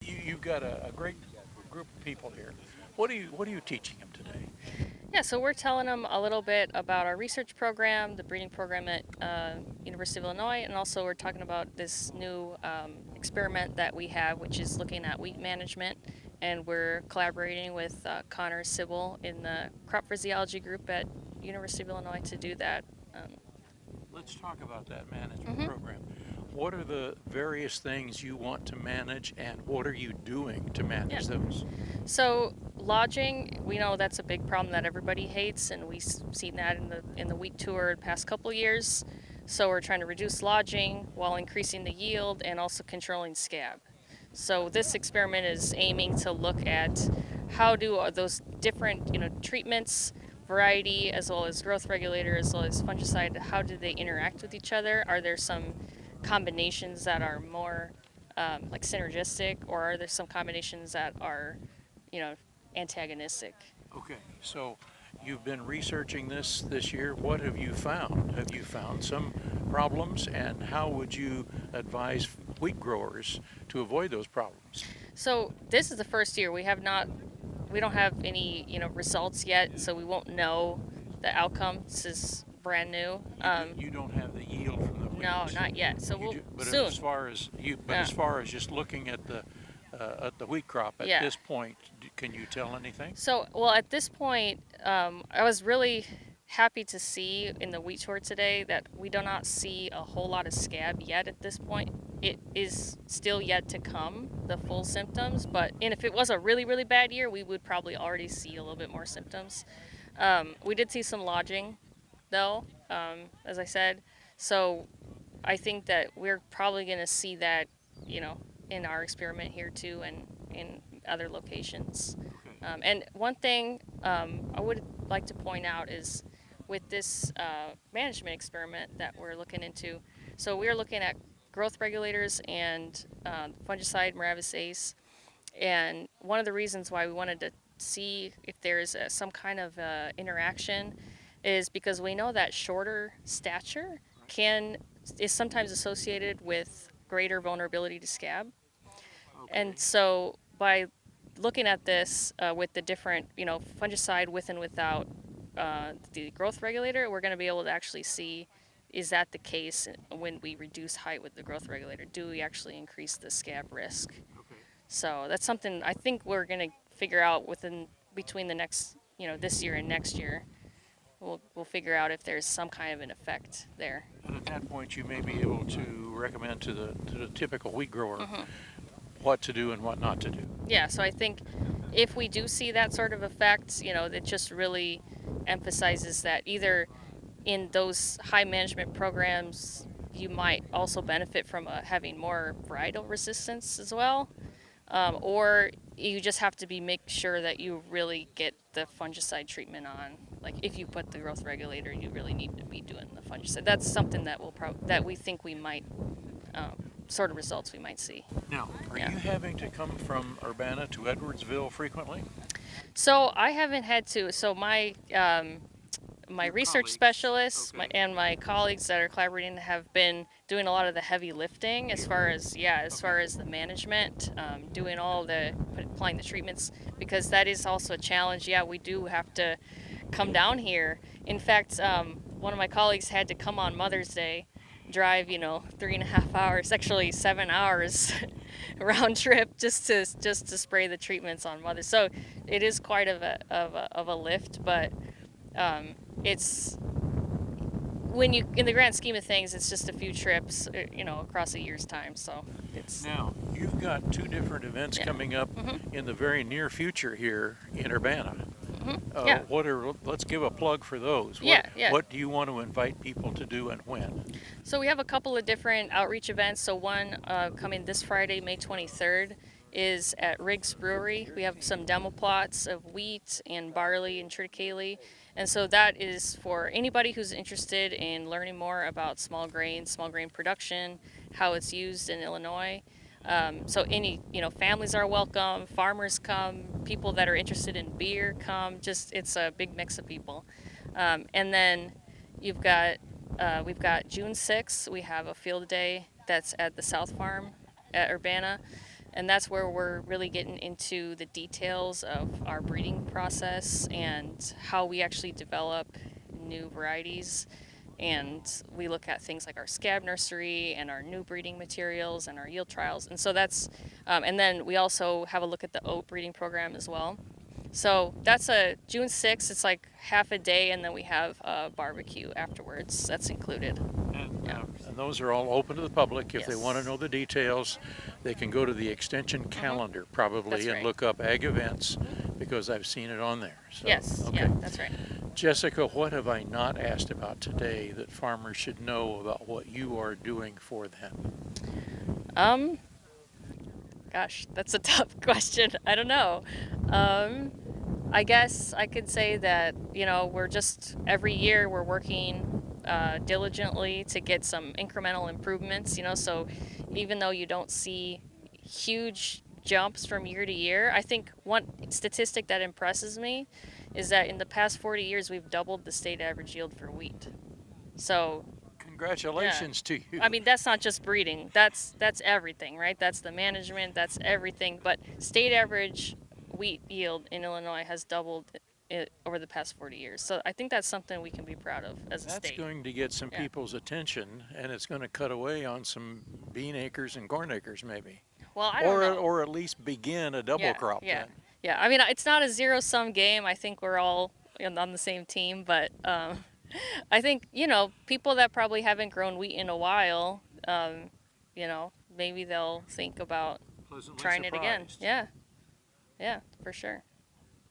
You've got a great group of people here. What are you teaching them today? Yeah, so we're telling them a little bit about our research program, the breeding program at University of Illinois, and also we're talking about this new experiment that we have, which is looking at wheat management. And we're collaborating with Connor Sybil in the crop physiology group at University of Illinois to do that. Um, Let's talk about that management mhm. program. What are the various things you want to manage, and what are you doing to Yeah. manage those? So lodging, we know that's a big problem that everybody hates, and we've seen that in the wheat tour the past couple years. So we're trying to reduce lodging while increasing the yield and also controlling scab. So this experiment is aiming to look at how do those different treatments, variety as well as growth regulator as well as fungicide, how do they interact with each other? Are there some combinations that are more like synergistic, or are there some combinations that are you know, antagonistic? Okay, so you've been researching this year. What have you found? Have you found some problems, and how would you advise wheat growers to avoid those problems? So this is the first year we don't have any results yet, so we won't know the outcome. This is brand new. You don't have the yield from the No, wheat. not yet. So You we'll do, but soon. Yeah, as far as just looking at the wheat crop at yeah. this point, can you tell anything? So, well, at this point, I was really happy to see in the wheat tour today that we do not see a whole lot of scab yet at this point. It is still yet to come, the full symptoms, and if it was a really, really bad year, we would probably already see a little bit more symptoms. We did see some lodging, though, as I said. So I think that we're probably going to see that, you know, in our experiment here too, and in other locations. Okay. And one thing I would like to point out is with this management experiment that we're looking into, so we are looking at growth regulators and fungicide Maravus. And one of the reasons why we wanted to see if there's some kind of interaction is because we know that shorter stature can is sometimes associated with greater vulnerability to scab. And Okay. so by looking at this with the different, fungicide with and without the growth regulator, we're going to be able to actually see, is that the case when we reduce height with the growth regulator? Do we actually increase the scab risk? Okay. So that's something I think we're going to figure out within between the next, this year and next year. We'll figure out if there's some kind of an effect there. And at that point, you may be able to recommend to the typical wheat grower Hmm. what to do and what not to do. Yeah, so I think if we do see that sort of effect, it just really emphasizes that either in those high management programs, you might also benefit from having more varietal resistance as well, or you just have to make sure that you really get the fungicide treatment on. Like if you put the growth regulator, you really need to be doing the fungicide. That's something that that we think we might sort of results we might see. Now, are Yeah. you having to come from Urbana to Edwardsville frequently? So I haven't had to. So my Your research colleagues. specialists Okay. and my colleagues that are collaborating have been doing a lot of the heavy lifting as far as Okay. the management, doing all the applying the treatments, because that is also a challenge. Yeah, we do have to come down here. In fact, one of my colleagues had to come on Mother's Day, drive 3.5 hours, actually 7 hours round trip just to spray the treatments on Mother's. So it is quite of a lift, but it's when you in the grand scheme of things, it's just a few trips, across a year's time. So it's Now, you've got two different events yeah. coming up Mhm. in the very near future here in Urbana. Mhm. Yeah. Let's give a plug for those. Yeah. Yeah. What do you want to invite people to do and when? So we have a couple of different outreach events. So one coming this Friday, May 23rd, is at Riggs Brewery. We have some demo plots of wheat and barley and triticale. And so that is for anybody who's interested in learning more about small grain production, how it's used in Illinois. So any families are welcome, farmers come, people that are interested in beer come. Just it's a big mix of people. And then you've got we've got June 6th. We have a field day that's at the South Farm at Urbana. And that's where we're really getting into the details of our breeding process and how we actually develop new varieties. And we look at things like our scab nursery and our new breeding materials and our yield trials. And so and then we also have a look at the oat breeding program as well. So that's a June 6th. It's like half a day, and then we have a barbecue afterwards. That's included. And, Yeah. and those are all open to the public. If they want to Yes. know the details, they can go to the extension calendar That's probably and right. look up ag events because I've seen it on there. So, Yes. okay. Yeah. That's right. Jessica, what have I not asked about today that farmers should know about what you are doing for them? Um. Gosh, that's a tough question. I don't know. Um. I guess I could say that, we're just every year we're working diligently to get some incremental improvements, so even though you don't see huge jumps from year to year, I think one statistic that impresses me is that in the past 40 years we've doubled the state average yield for wheat. So, yeah. Congratulations to I you. mean, that's not just breeding. That's everything, right? That's the management, that's everything. But state average wheat yield in Illinois has doubled over the past 40 years. So I think that's something we can be proud of as a That's state. going to get some Yeah. people's attention, and it's going to cut away on some bean acres and corn acres, maybe, Well, I don't or know. or at least begin a double Yeah, crop yeah, then. yeah. I mean, it's not a zero-sum game. I think we're all on the same team, but I think people that probably haven't grown wheat in a while, maybe they'll think about Pleasantly trying it again. surprised. Yeah, yeah, for sure.